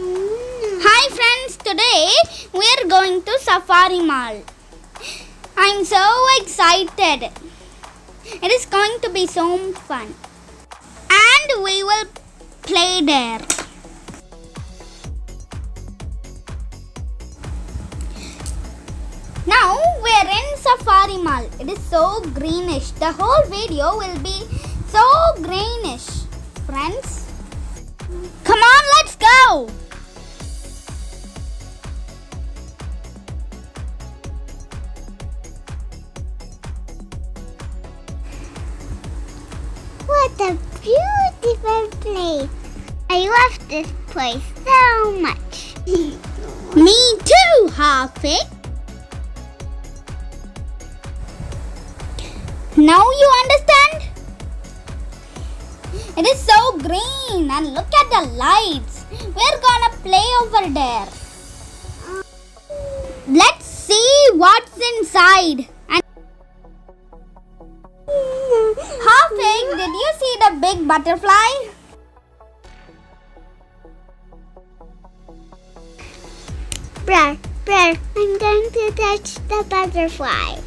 Hi friends, today we are going to Safari Mall. I'm so excited. It is going to be so fun. And we will play there. Now we are in Safari Mall. It is so greenish. The whole video will be so greenish. Friends, come on, let's go. What a beautiful place. I love this place so much. Me too, Haafik. Now you understand? It is so green and look at the lights. We're gonna play over there. Let's see what's inside. And Haafik, did you see the big butterfly? Brr, I'm going to touch the butterfly.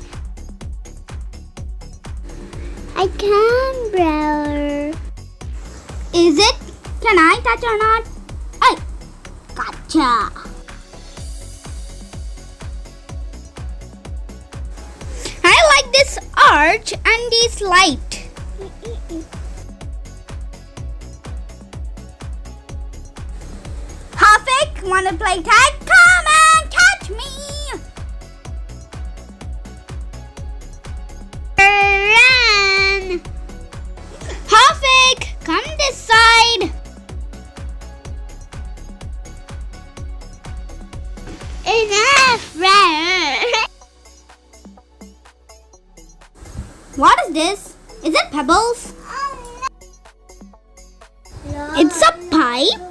I can, bro. Is it? Can I touch or not? Ay, gotcha. I like this arch and this light. Haafik, wanna play tag? Come and catch me. Run! Haafik, come this side. Enough, run! What is this? Is it pebbles? No. It's a pipe.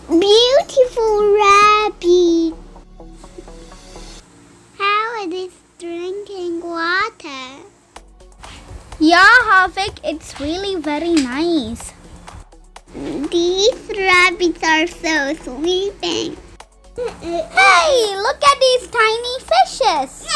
Beautiful rabbit. How it is drinking water. Yeah, Haafik, it's really very nice. These rabbits are so sleeping. Hey, look at these tiny fishes.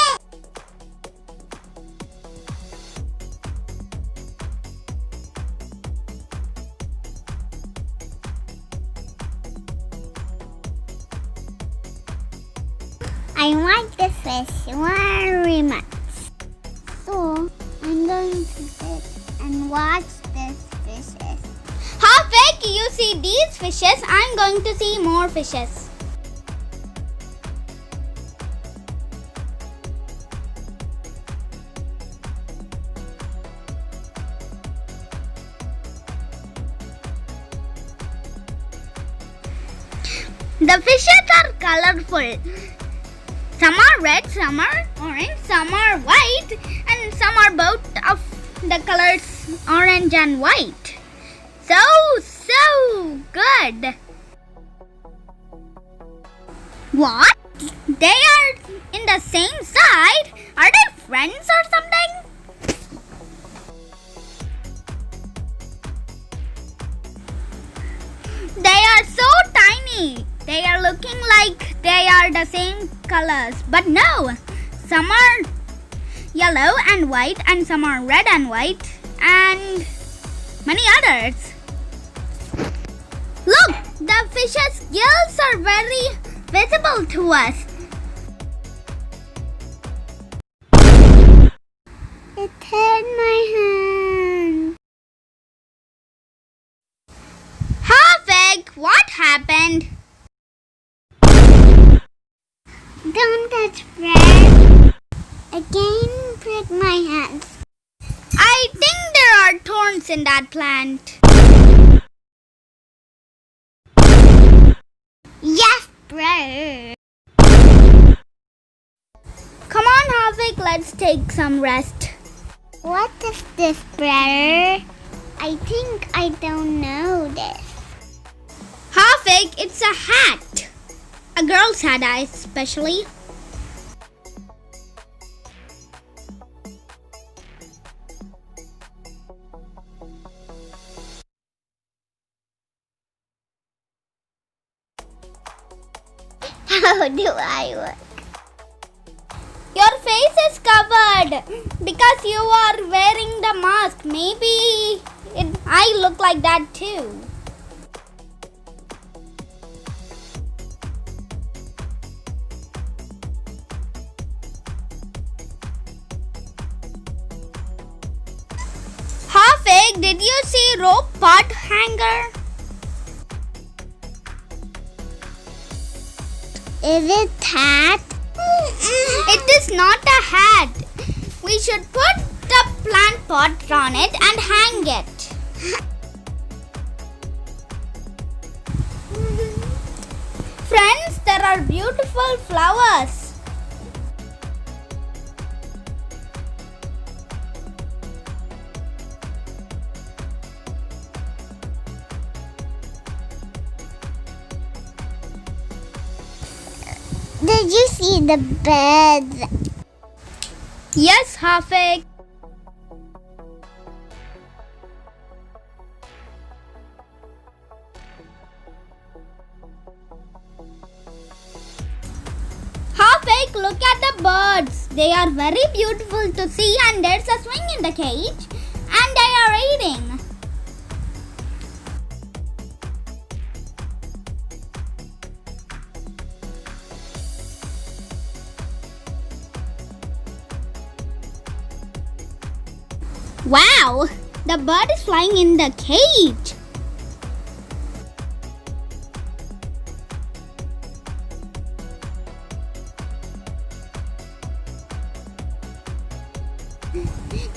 I like this fish very much. So I'm going to sit and watch these fishes. Haafik, you see these fishes? I'm going to see more fishes. The fishes are colorful. Some are red, some are orange, some are white, and some are both of the colors orange and white. So good. What? They are in the same side? Are they friends or something? They are so tiny. They are looking like they are the same colors. But no, some are yellow and white and some are red and white and many others. Look, the fish's gills are very visible to us. It hurt my hand. Haafik, what happened? Don't touch Fred. Again, prick my hand. I think there are thorns in that plant. Yes, Fred. Come on, Haafik, let's take some rest. What is this, brother? I think I don't know this. Haafik, Haafik, it's a hat. A girl's hat, especially. How do I work? Your face is covered because you are wearing the mask. Maybe I look like that too. Haafik, did you see rope pot hanger? Is it hat? It is not a hat. We should put the plant pot on it and hang it. Friends, there are beautiful flowers. Did you see the bed? Yes, Haafik. Haafik, look at the birds. They are very beautiful to see, and there's a swing in the cage, and they are eating. Wow, the bird is flying in the cage.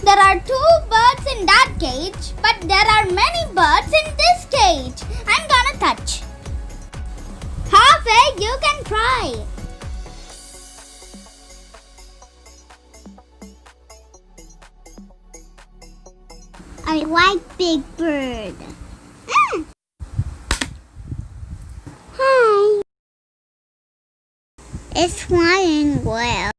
There are 2 birds in that cage, but there are many birds in this cage. I'm gonna touch. Haafik, you can try. I like Big Bird. Hi. It's flying well.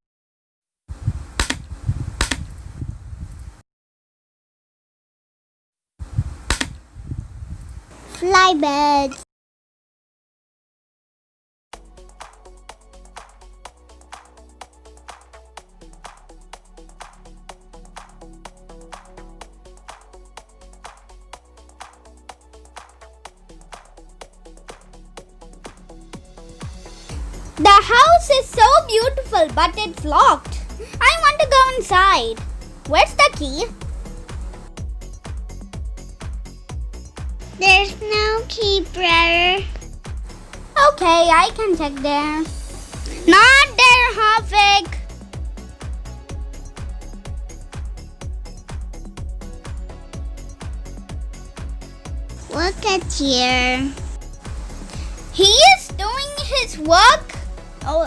Fly birds. The house is so beautiful, but it's locked. I want to go inside. Where's the key? There's no key, brother. Okay, I can check there. Not there, Haafik. Look at here. He is doing his work all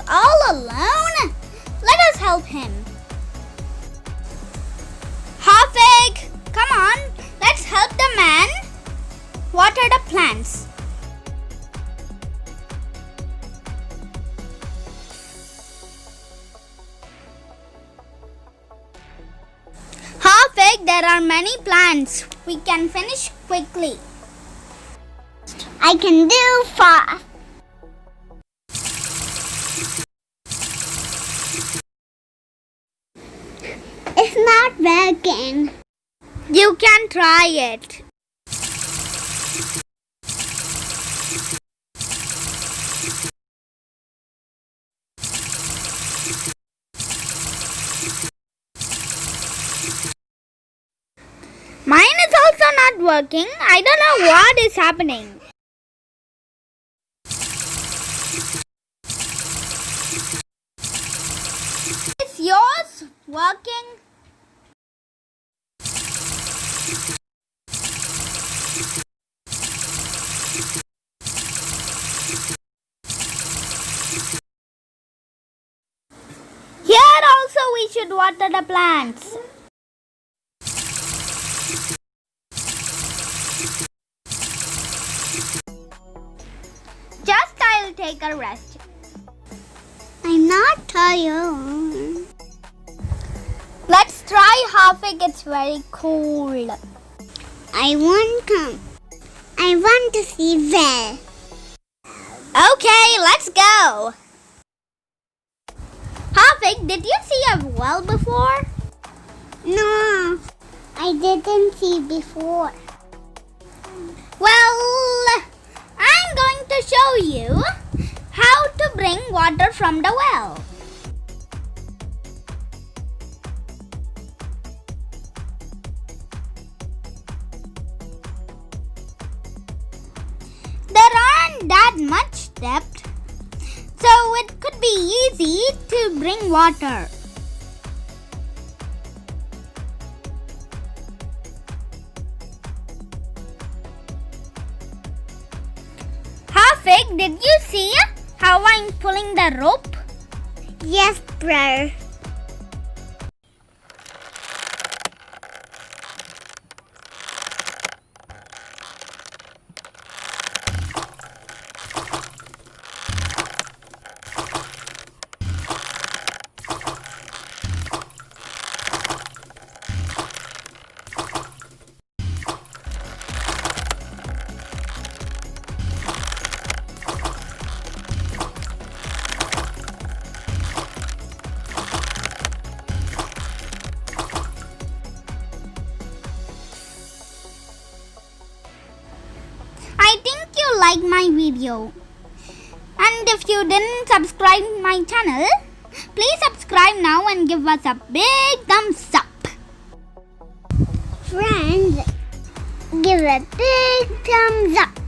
alone. Let us help him. Haafik, come on. Let's help the man water the plants. Haafik, there are many plants. We can finish quickly. I can do fast. It's not working. You can try it. Mine is also not working. I don't know what is happening. Is yours working? Here also we should water the plants. take a rest. I'm not tired. Let's try Haafik. It's very cool. I want to see well. Okay, let's go. Haafik, did you see a well before? No, I didn't see before. Well, I'm going to show you how to bring water from the well. There aren't that much depth, so it could be easy to bring water. Haafik, did you see how I'm pulling the rope? Yes, bro. I think you like my video. And if you didn't subscribe my channel, please subscribe now and give us a big thumbs up. Friends, give a big thumbs up.